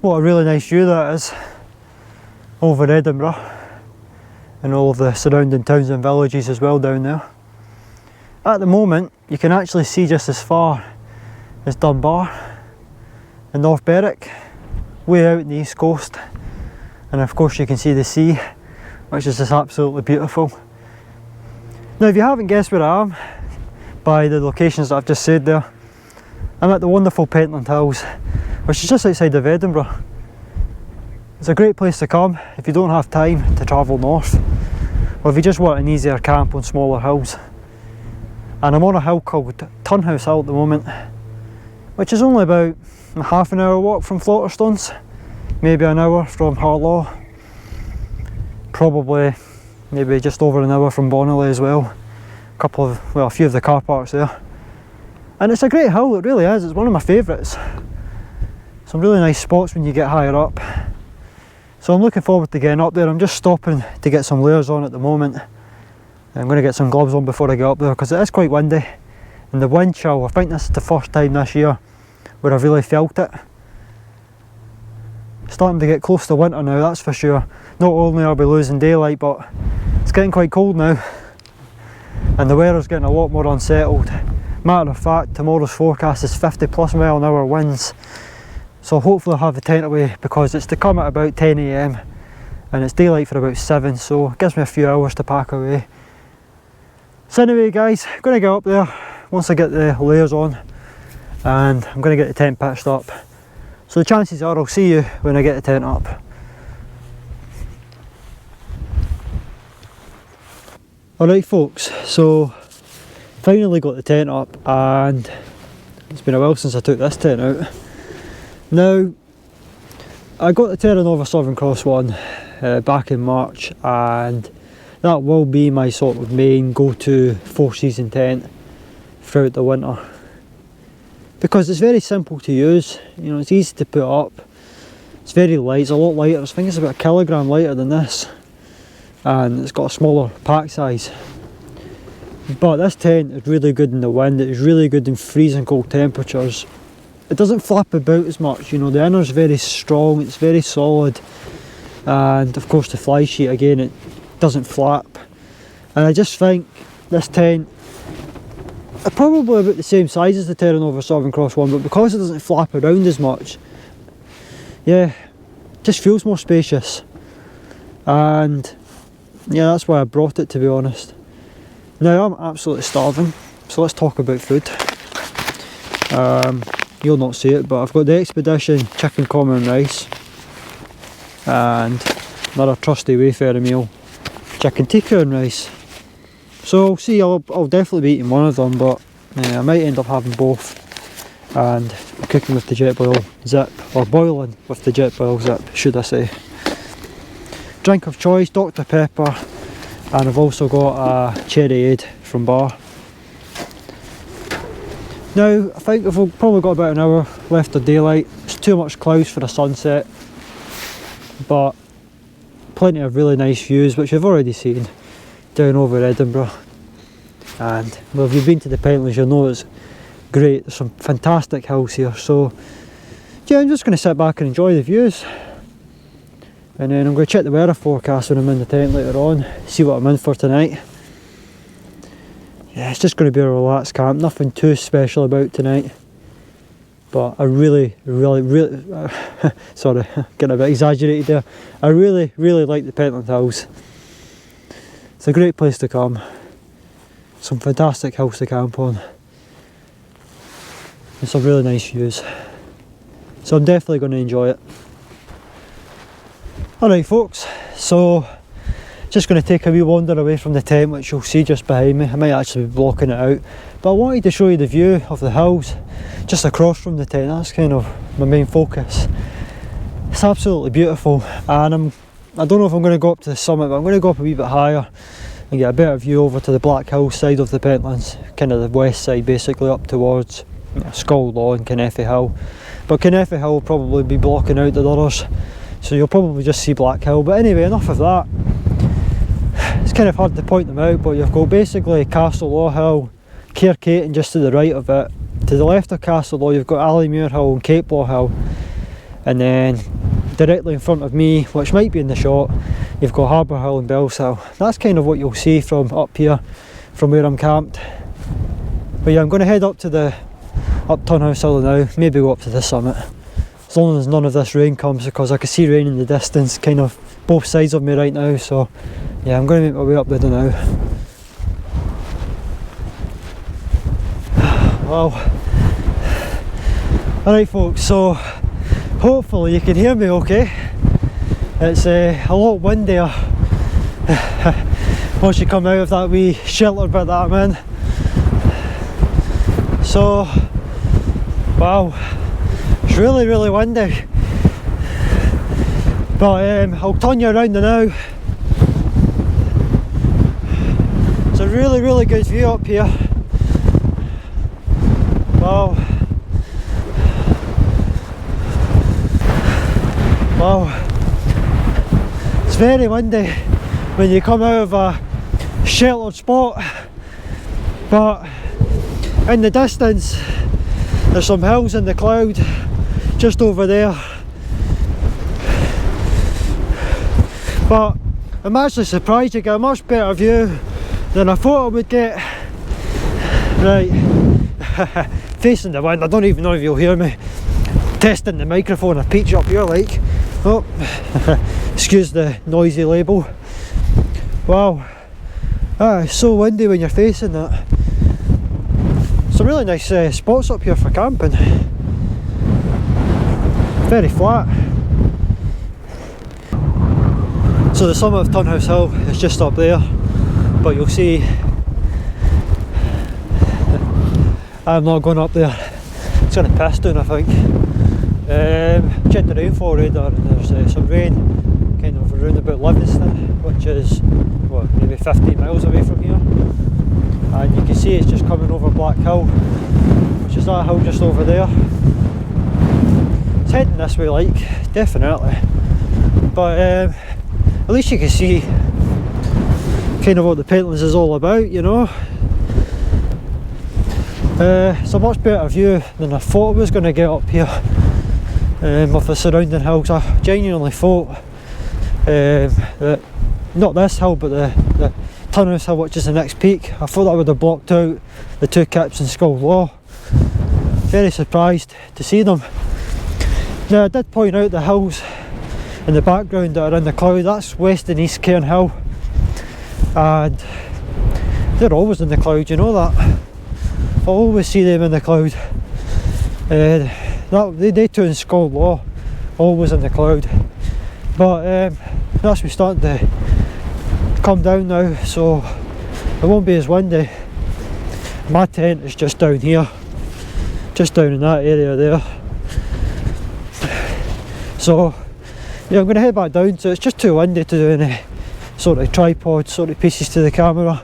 What a really nice view that is over Edinburgh and all of the surrounding towns and villages as well down there. At the moment you can actually see just as far as Dunbar and North Berwick, way out in the east coast, and of course you can see the sea, which is just absolutely beautiful. Now if you haven't guessed where I am by the locations that I've just said there, I'm at the wonderful Pentland Hills, which is just outside of Edinburgh. It's a great place to come if you don't have time to travel north, or if you just want an easier camp on smaller hills. And I'm on a hill called Turnhouse Hill at the moment, which is only about a half an hour walk from Flotterstones, maybe an hour from Harlaw, probably maybe just over an hour from Bonnelly as well. A few of the car parks there. And it's a great hill, it really is. It's one of my favourites. Some really nice spots when you get higher up. So I'm looking forward to getting up there. I'm just stopping to get some layers on at the moment. I'm going to get some gloves on before I get up there because it is quite windy. And the wind chill, I think this is the first time this year where I've really felt it. Starting to get close to winter now, that's for sure. Not only are we losing daylight, but it's getting quite cold now. And the weather's getting a lot more unsettled. Matter of fact, tomorrow's forecast is 50+ mile/hour winds. So hopefully I'll have the tent away because it's to come at about 10 AM and it's daylight for about 7, so it gives me a few hours to pack away. So anyway guys, I'm going to get up there once I get the layers on and I'm going to get the tent pitched up. So the chances are I'll see you when I get the tent up. Alright folks, so finally got the tent up and it's been a while since I took this tent out. Now, I got the Terra Nova Southern Cross one back in March, and that will be my sort of main go-to 4-season tent throughout the winter. Because it's very simple to use, you know, it's easy to put up, it's very light, it's a lot lighter, I think it's about 1 kilogram lighter than this, and it's got a smaller pack size. But this tent is really good in the wind, it is really good in freezing cold temperatures. It doesn't flap about as much, you know, the inner's very strong, it's very solid, and of course the fly sheet again, it doesn't flap. And I just think this tent is probably about the same size as the Terra Nova Southern Cross one, but because it doesn't flap around as much, yeah, it just feels more spacious. And yeah, that's why I brought it, to be honest. Now I'm absolutely starving, so let's talk about food. You'll not see it, but I've got the Expedition chicken common rice and another trusty Wayfarer meal, chicken tikka and rice. So I'll see, I'll definitely be eating one of them, but I might end up having both. And I'm cooking with the Jetboil Zip, or boiling with the Jetboil Zip, should I say. Drink of choice, Dr Pepper, and I've also got a cherry aid from Bar. Now, I think we've probably got about an hour left of daylight. It's too much clouds for a sunset, but plenty of really nice views, which you've already seen down over Edinburgh. And well, if you've been to the Pentlands, you'll know it's great. There's some fantastic hills here. So yeah, I'm just going to sit back and enjoy the views. And then I'm going to check the weather forecast when I'm in the tent later on, see what I'm in for tonight. Yeah, it's just going to be a relaxed camp, nothing too special about tonight. But I really, sorry, getting a bit exaggerated there. I really like the Pentland Hills. It's a great place to come. Some fantastic hills to camp on. And some really nice views. So I'm definitely going to enjoy it. Alright folks, so just going to take a wee wander away from the tent, which you'll see just behind me. I might actually be blocking it out, but I wanted to show you the view of the hills just across from the tent. That's kind of my main focus. It's absolutely beautiful, and I don't know if I'm going to go up to the summit, but I'm going to go up a wee bit higher and get a better view over to the Black Hill side of the Pentlands, kind of the west side, basically up towards Skull Law and Kennethy Hill. But Kennethy Hill will probably be blocking out the others, so you'll probably just see Black Hill. But anyway, enough of that. It's kind of hard to point them out, but you've got basically Castle Law Hill, Caircaton just to the right of it. To the left of Castle Law you've got Alleymuir Hill and Cape Law Hill. and then directly in front of me, which might be in the shot, you've got Harbour Hill and Bells Hill. That's kind of what you'll see from up here, from where I'm camped. But yeah, I'm going to head up Turnhouse Hill now, maybe go up to the summit, as long as none of this rain comes, because I can see rain in the distance, kind of both sides of me right now. So yeah, I'm going to make my way up there now. Wow. Alright folks, so hopefully you can hear me okay. It's a lot windier once you come out of that wee shelter bit that I'm in. So, wow, it's really windy. But I'll turn you around now. It's a really good view up here. Wow. Wow. It's very windy when you come out of a sheltered spot, but in the distance there's some hills in the cloud just over there. But I'm actually surprised you get a much better view than I thought I would get. Right, facing the wind. I don't even know if you'll hear me. Testing the microphone, a peach up here like. Oh, excuse the noisy label. Wow, it's so windy when you're facing that. Some really nice spots up here for camping. Very flat. So the summit of Turnhouse Hill is just up there, but you'll see I'm not going up there. It's going to piss down, I think. Check the rainfall radar, and there's some rain kind of around about Livingston, which is what, maybe 15 miles away from here, and you can see it's just coming over Black Hill, which is that hill just over there. It's heading this way, like, definitely, but at least you can see kind of what the Pentlands is all about, you know. It's a much better view than I thought I was going to get up here. With the surrounding hills. I genuinely thought that, not this hill, but the Turnhouse Hill, which is the next peak, I thought that would have blocked out the two caps in Skull Law. Very surprised to see them. Now I did point out the hills in the background that are in the cloud. That's West and East Cairn Hill, and they're always in the cloud, you know that. I always see them in the cloud. They two in Skull Law, always in the cloud, but that's starting to come down now, so it won't be as windy. My tent is just down here, just down in that area there. So yeah, I'm going to head back down, so it's just too windy to do any sort of tripod sort of pieces to the camera,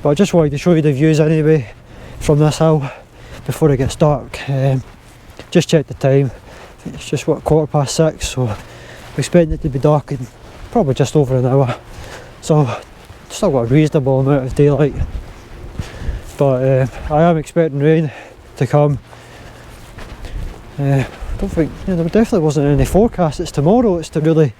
but I just wanted to show you the views anyway from this hill before it gets dark. Just checked the time, I think it's just what, 6:15, so I'm expecting it to be dark in probably just over an hour, so still got a reasonable amount of daylight. But I am expecting rain to come. I don't think, there definitely wasn't any forecast. It's tomorrow it's to really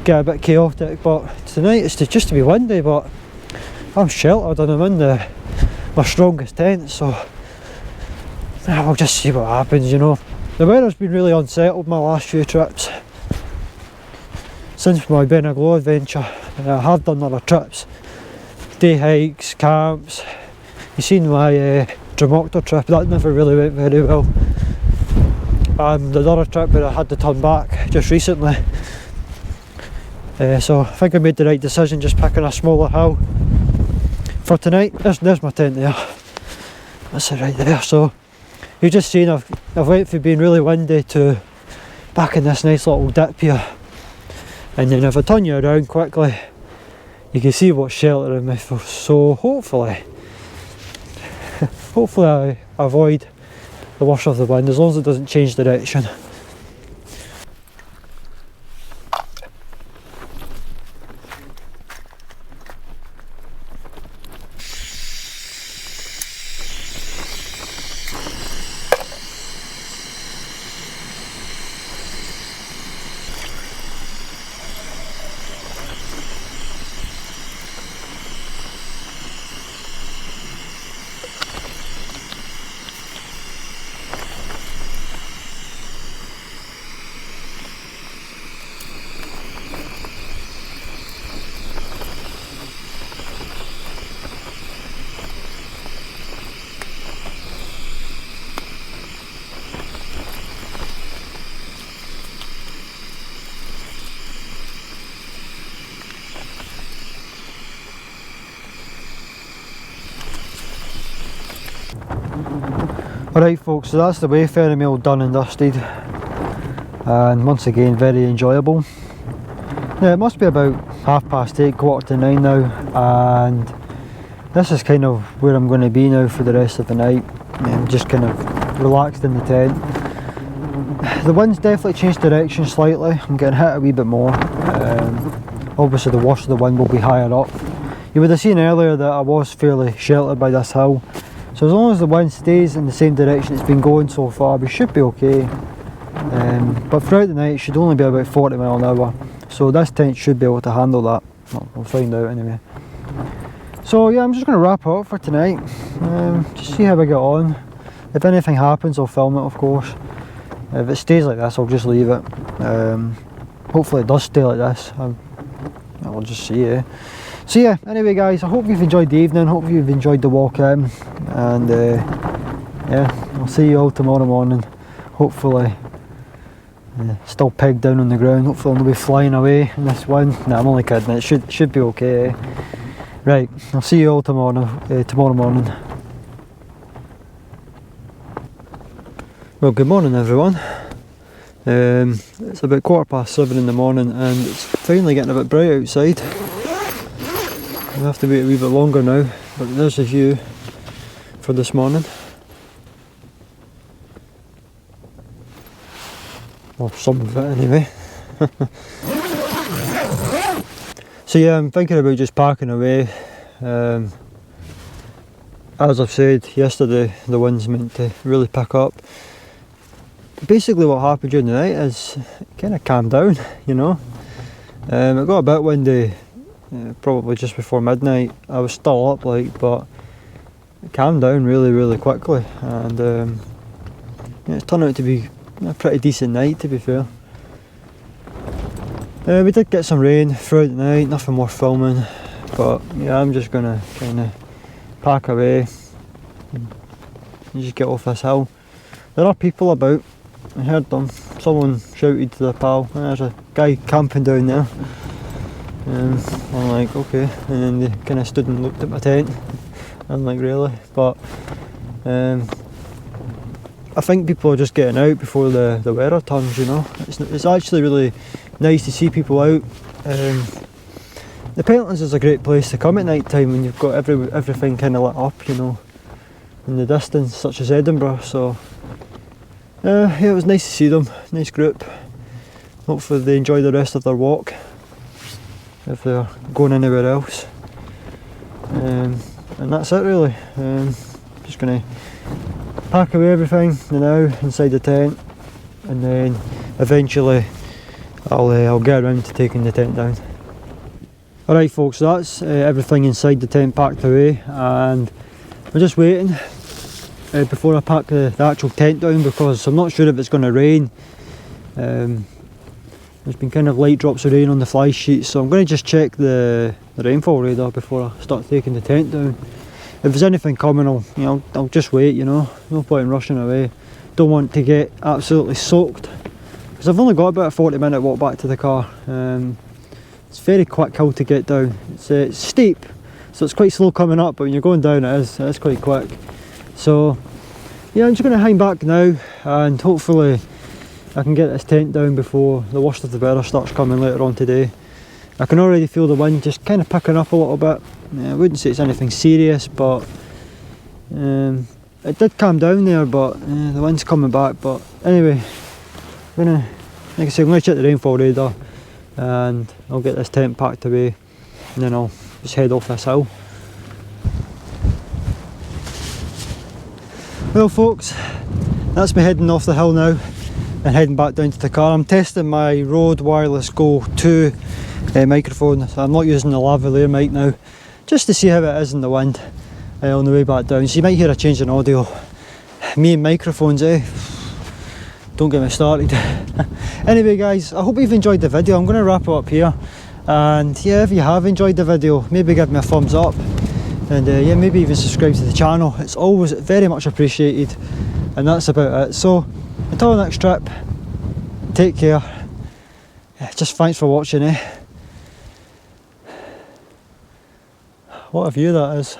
get a bit chaotic, but tonight it's just to be windy. But I'm sheltered and I'm in my strongest tent, so we'll just see what happens, you know. The weather's been really unsettled my last few trips. Since my Benaglow adventure, I have done other trips, day hikes, camps. You've seen my Travelpak trip, that never really went very well. And the other trip where I had to turn back just recently. So I think I made the right decision just picking a smaller hill for tonight. There's my tent there. That's it right there. So you've just seen I've went from being really windy to back in this nice little dip here. And then if I turn you around quickly, you can see what's sheltering me. So hopefully I avoid the worst of the wind, as long as it doesn't change direction. Alright folks, so that's the Wayfarer meal done and dusted, and once again very enjoyable. Yeah, it must be about 8:30, 8:45 now, and this is kind of where I'm going to be now for the rest of the night. I'm just kind of relaxed in the tent. The wind's definitely changed direction slightly. I'm getting hit a wee bit more. Obviously the worst of the wind will be higher up. You would have seen earlier that I was fairly sheltered by this hill. So as long as the wind stays in the same direction it's been going so far, we should be okay. But throughout the night it should only be about 40 miles an hour. So this tent should be able to handle that. Well, we'll find out anyway. So yeah, I'm just going to wrap it up for tonight. Just see how we get on. If anything happens I'll film it, of course. If it stays like this I'll just leave it. Hopefully it does stay like this. I'll just see, eh? So yeah, anyway guys, I hope you've enjoyed the evening, hope you've enjoyed the walk in, and yeah, I'll see you all tomorrow morning. Hopefully still pegged down on the ground, hopefully I'll not be flying away in this wind. Nah, I'm only kidding, it should be okay, eh? Right, I'll see you all tomorrow morning. Well, good morning everyone. It's about 7:15 in the morning and it's finally getting a bit bright outside. We'll have to wait a wee bit longer now, but there's the view for this morning. Or some of it anyway. So yeah, I'm thinking about just packing away. As I've said yesterday, the wind's meant to really pick up. Basically what happened during the night is it kind of calmed down, you know. It got a bit windy probably just before midnight. I was still up like, but it calmed down really quickly, and yeah, it turned out to be a pretty decent night, to be fair. We did get some rain throughout the night, nothing worth filming, but yeah, I'm just gonna kind of pack away and just get off this hill. There are people about. I heard them. Someone shouted to their pal, there's a guy camping down there. I'm like, okay, and then they kind of stood and looked at my tent. I'm like, really? But I think people are just getting out before the weather turns, you know. It's actually really nice to see people out. The Pentlands is a great place to come at night time when you've got everything kind of lit up, you know, in the distance, such as Edinburgh. So yeah, it was nice to see them, nice group. Hopefully they enjoy the rest of their walk, if they're going anywhere else. And that's it really. Just going to pack away everything now inside the tent, and then eventually I'll get around to taking the tent down. Alright folks, so that's everything inside the tent packed away, and we're just waiting before I pack the actual tent down, because I'm not sure if it's going to rain. There's been kind of light drops of rain on the fly sheet, so I'm going to just check the rainfall radar before I start taking the tent down. If there's anything coming, I'll just wait, you know, no point in rushing away. Don't want to get absolutely soaked, because I've only got about a 40-minute walk back to the car. It's a very quick hill to get down. It's steep, so it's quite slow coming up, but when you're going down it is quite quick. So yeah, I'm just going to hang back now, and hopefully I can get this tent down before the worst of the weather starts coming later on today. I can already feel the wind just kind of picking up a little bit. I wouldn't say it's anything serious, but it did calm down there, but the wind's coming back. But anyway, like I said, I'm going to check the rainfall radar, and I'll get this tent packed away, and then I'll just head off this hill. Well folks, that's me heading off the hill now and heading back down to the car. I'm testing my Rode Wireless Go 2 microphone. So I'm not using the lavalier mic now, just to see how it is in the wind on the way back down. So you might hear a change in audio. Me and microphones, eh? Don't get me started. Anyway guys, I hope you've enjoyed the video. I'm going to wrap it up here, and yeah, if you have enjoyed the video, maybe give me a thumbs up, and yeah, maybe even subscribe to the channel. It's always very much appreciated, and that's about it. So until the next trip, take care. Just thanks for watching, eh? What a view that is.